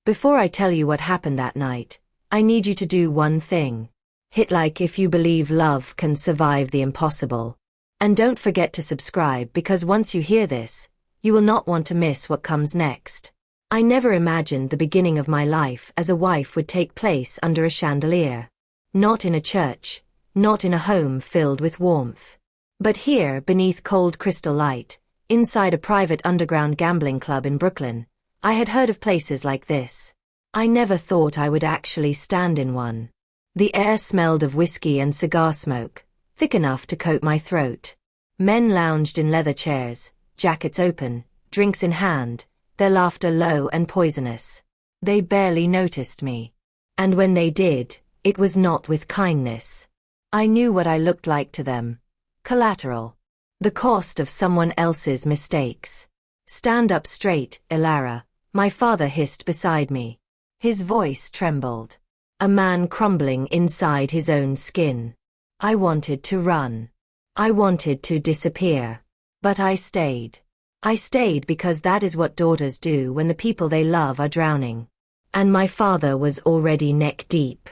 Before I tell you what happened that night, I need you to do one thing. Hit like if you believe love can survive the impossible. And don't forget to subscribe because once you hear this, you will not want to miss what comes next. I never imagined the beginning of my life as a wife would take place under a chandelier. Not in a church, not in a home filled with warmth. But here, beneath cold crystal light, inside a private underground gambling club in Brooklyn, I had heard of places like this. I never thought I would actually stand in one. The air smelled of whiskey and cigar smoke, thick enough to coat my throat. Men lounged in leather chairs, jackets open, drinks in hand, their laughter low and poisonous. They barely noticed me. And when they did, it was not with kindness. I knew what I looked like to them. Collateral. The cost of someone else's mistakes. Stand up straight, Elara, my father hissed beside me. His voice trembled. A man crumbling inside his own skin. I wanted to run. I wanted to disappear. But I stayed. I stayed because that is what daughters do when the people they love are drowning. And my father was already neck deep.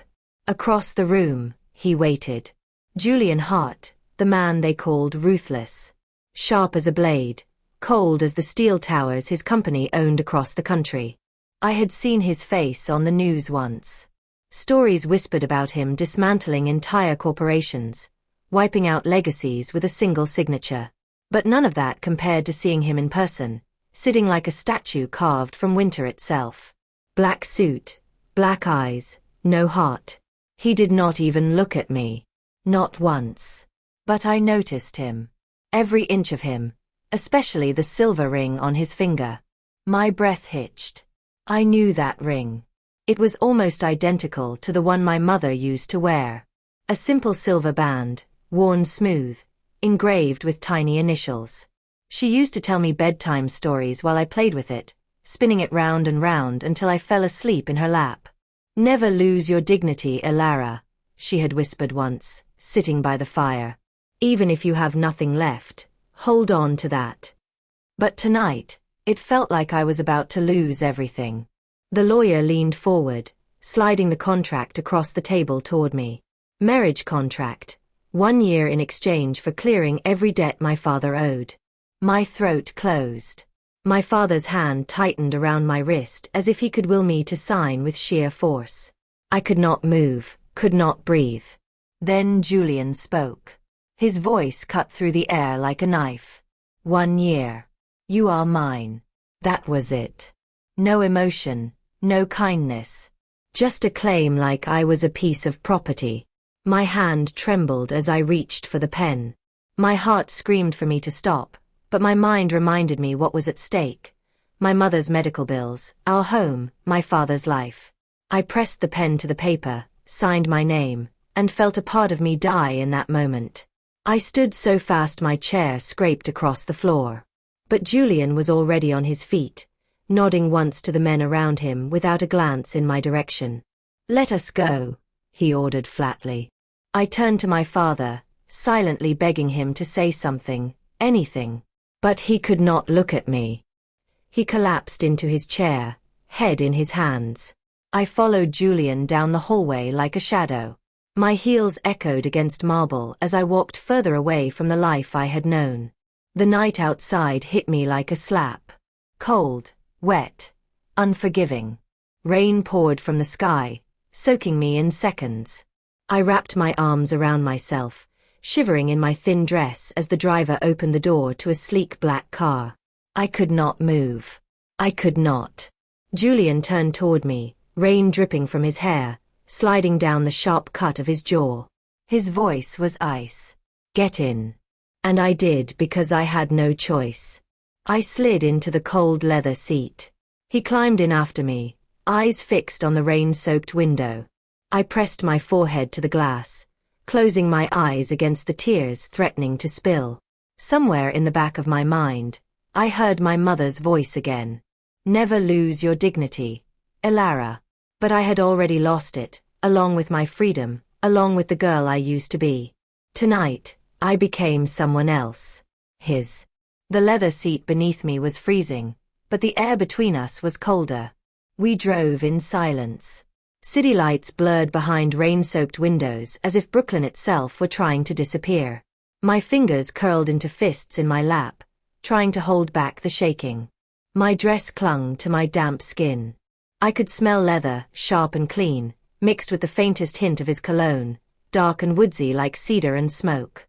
Across the room, he waited. Julian Hart, the man they called ruthless. Sharp as a blade, cold as the steel towers his company owned across the country. I had seen his face on the news once. Stories whispered about him dismantling entire corporations, wiping out legacies with a single signature. But none of that compared to seeing him in person, sitting like a statue carved from winter itself. Black suit, black eyes, no heart. He did not even look at me. Not once. But I noticed him. Every inch of him, especially the silver ring on his finger. My breath hitched. I knew that ring. It was almost identical to the one my mother used to wear. A simple silver band, worn smooth, engraved with tiny initials. She used to tell me bedtime stories while I played with it, spinning it round and round until I fell asleep in her lap. Never lose your dignity, Elara, she had whispered once, sitting by the fire. Even if you have nothing left, hold on to that. But tonight, it felt like I was about to lose everything. The lawyer leaned forward, sliding the contract across the table toward me. Marriage contract. 1 year in exchange for clearing every debt my father owed. My throat closed. My father's hand tightened around my wrist as if he could will me to sign with sheer force. I could not move, could not breathe. Then Julian spoke. His voice cut through the air like a knife. 1 year. You are mine. That was it. No emotion, no kindness. Just a claim like I was a piece of property. My hand trembled as I reached for the pen. My heart screamed for me to stop, but my mind reminded me what was at stake. My mother's medical bills, our home, my father's life. I pressed the pen to the paper, signed my name, and felt a part of me die in that moment. I stood so fast my chair scraped across the floor. But Julian was already on his feet, nodding once to the men around him without a glance in my direction. Let us go, he ordered flatly. I turned to my father, silently begging him to say something, anything. But he could not look at me. He collapsed into his chair, head in his hands. I followed Julian down the hallway like a shadow. My heels echoed against marble as I walked further away from the life I had known. The night outside hit me like a slap. Cold, wet, unforgiving. Rain poured from the sky, soaking me in seconds. I wrapped my arms around myself, shivering in my thin dress as the driver opened the door to a sleek black car. I could not move. I could not. Julian turned toward me, rain dripping from his hair, sliding down the sharp cut of his jaw. His voice was ice. Get in. And I did because I had no choice. I slid into the cold leather seat. He climbed in after me, eyes fixed on the rain-soaked window. I pressed my forehead to the glass, closing my eyes against the tears threatening to spill. Somewhere in the back of my mind, I heard my mother's voice again. Never lose your dignity, Elara. But I had already lost it, along with my freedom, along with the girl I used to be. Tonight, I became someone else. His. The leather seat beneath me was freezing, but the air between us was colder. We drove in silence. City lights blurred behind rain-soaked windows as if Brooklyn itself were trying to disappear. My fingers curled into fists in my lap, trying to hold back the shaking. My dress clung to my damp skin. I could smell leather, sharp and clean, mixed with the faintest hint of his cologne, dark and woodsy like cedar and smoke.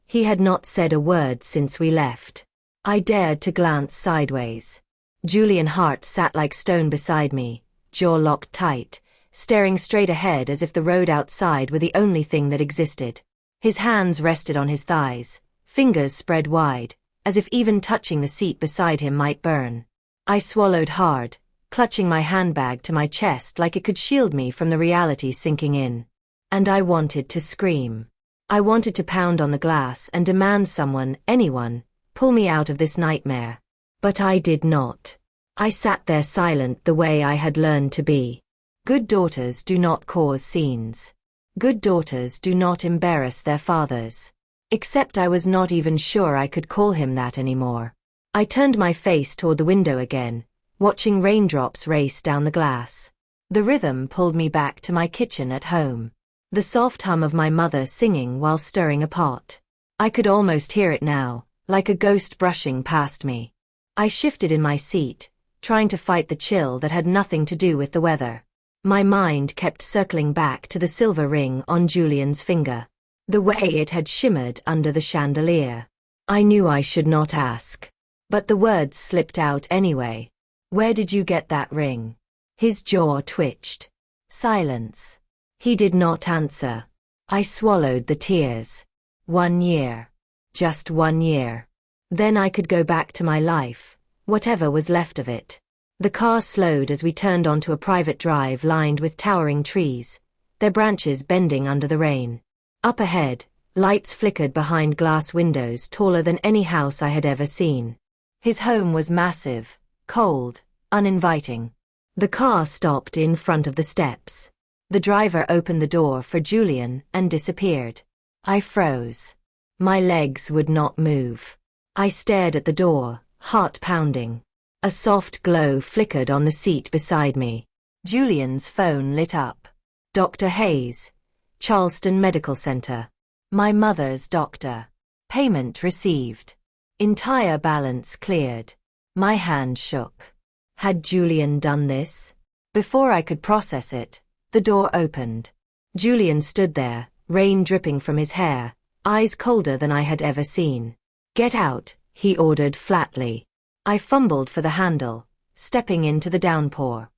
He had not said a word since we left. I dared to glance sideways. Julian Hart sat like stone beside me, jaw locked tight, staring straight ahead as if the road outside were the only thing that existed. His hands rested on his thighs, fingers spread wide, as if even touching the seat beside him might burn. I swallowed hard, clutching my handbag to my chest like it could shield me from the reality sinking in. And I wanted to scream. I wanted to pound on the glass and demand someone, anyone, pull me out of this nightmare. But I did not. I sat there silent the way I had learned to be. Good daughters do not cause scenes. Good daughters do not embarrass their fathers. Except I was not even sure I could call him that anymore. I turned my face toward the window again, watching raindrops race down the glass. The rhythm pulled me back to my kitchen at home. The soft hum of my mother singing while stirring a pot. I could almost hear it now, like a ghost brushing past me. I shifted in my seat, trying to fight the chill that had nothing to do with the weather. My mind kept circling back to the silver ring on Julian's finger. The way it had shimmered under the chandelier. I knew I should not ask. But the words slipped out anyway. Where did you get that ring? His jaw twitched. Silence. He did not answer. I swallowed the tears. 1 year. Just 1 year. Then I could go back to my life, whatever was left of it. The car slowed as we turned onto a private drive lined with towering trees, their branches bending under the rain. Up ahead, lights flickered behind glass windows taller than any house I had ever seen. His home was massive, cold, uninviting. The car stopped in front of the steps. The driver opened the door for Julian and disappeared. I froze. My legs would not move. I stared at the door, heart pounding. A soft glow flickered on the seat beside me. Julian's phone lit up. Dr. Hayes, Charleston Medical Center. My mother's doctor. Payment received. Entire balance cleared. My hand shook. Had Julian done this? Before I could process it, the door opened. Julian stood there, rain dripping from his hair, eyes colder than I had ever seen. Get out, he ordered flatly. I fumbled for the handle, stepping into the downpour.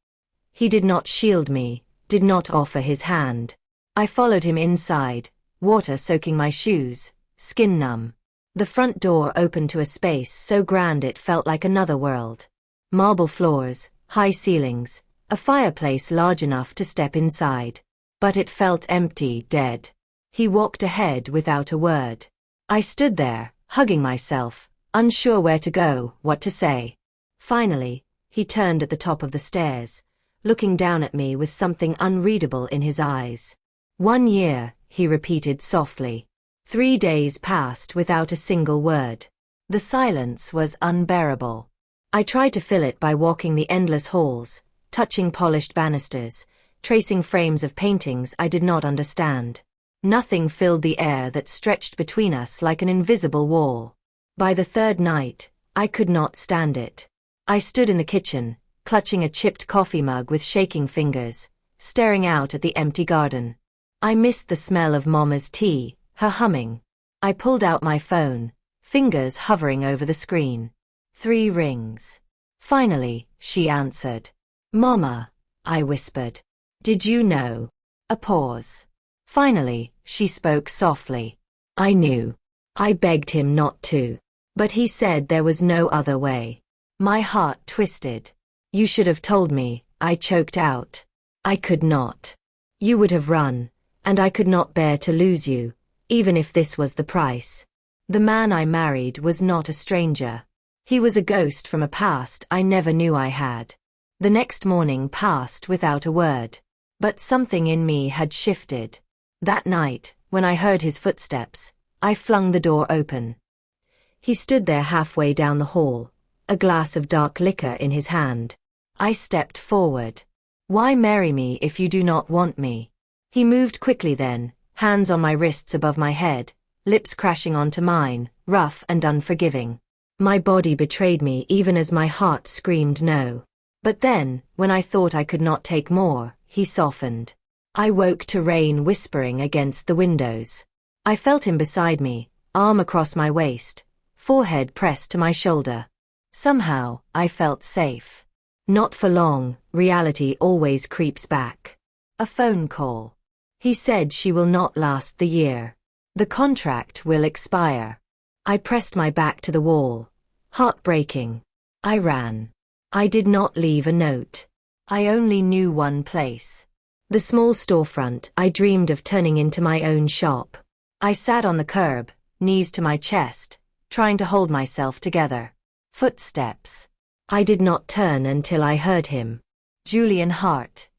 He did not shield me, did not offer his hand. I followed him inside, water soaking my shoes, skin numb. The front door opened to a space so grand it felt like another world. Marble floors, high ceilings, a fireplace large enough to step inside. But it felt empty, dead. He walked ahead without a word. I stood there, hugging myself, unsure where to go, what to say. Finally, he turned at the top of the stairs, looking down at me with something unreadable in his eyes. 1 year, he repeated softly. 3 days passed without a single word. The silence was unbearable. I tried to fill it by walking the endless halls, touching polished banisters, tracing frames of paintings I did not understand. Nothing filled the air that stretched between us like an invisible wall. By the third night, I could not stand it. I stood in the kitchen, clutching a chipped coffee mug with shaking fingers, staring out at the empty garden. I missed the smell of Mama's tea, her humming. I pulled out my phone, fingers hovering over the screen. 3 rings. Finally, she answered. Mama, I whispered. Did you know? A pause. Finally, she spoke softly. I knew. I begged him not to. But he said there was no other way. My heart twisted. You should have told me, I choked out. I could not. You would have run, and I could not bear to lose you, even if this was the price. The man I married was not a stranger. He was a ghost from a past I never knew I had. The next morning passed without a word. But something in me had shifted. That night, when I heard his footsteps, I flung the door open. He stood there halfway down the hall, a glass of dark liquor in his hand. I stepped forward. Why marry me if you do not want me? He moved quickly then, hands on my wrists above my head, lips crashing onto mine, rough and unforgiving. My body betrayed me even as my heart screamed no. But then, when I thought I could not take more, he softened. I woke to rain whispering against the windows. I felt him beside me, arm across my waist, forehead pressed to my shoulder. Somehow, I felt safe. Not for long, reality always creeps back. A phone call. He said she will not last the year. The contract will expire. I pressed my back to the wall. Heartbreaking. I ran. I did not leave a note. I only knew one place. The small storefront I dreamed of turning into my own shop. I sat on the curb, knees to my chest, trying to hold myself together. Footsteps. I did not turn until I heard him. Julian Hart.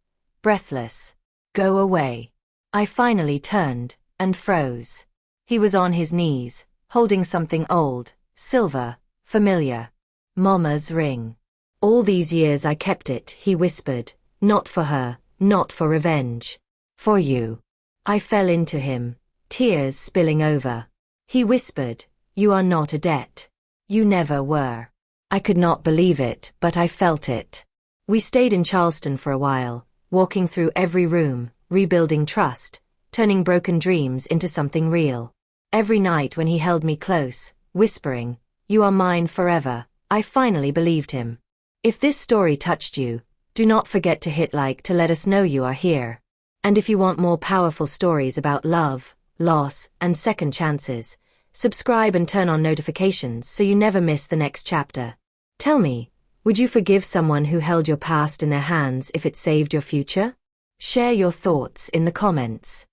Breathless. Go away. I finally turned, and froze. He was on his knees, holding something old, silver, familiar. Mama's ring. All these years I kept it, he whispered, not for her, not for revenge. For you. I fell into him, tears spilling over. He whispered, you are not a debt. You never were. I could not believe it, but I felt it. We stayed in Charleston for a while, walking through every room, rebuilding trust, turning broken dreams into something real. Every night when he held me close, whispering, you are mine forever, I finally believed him. If this story touched you, do not forget to hit like to let us know you are here. And if you want more powerful stories about love, loss, and second chances, subscribe and turn on notifications so you never miss the next chapter. Tell me, would you forgive someone who held your past in their hands if it saved your future? Share your thoughts in the comments.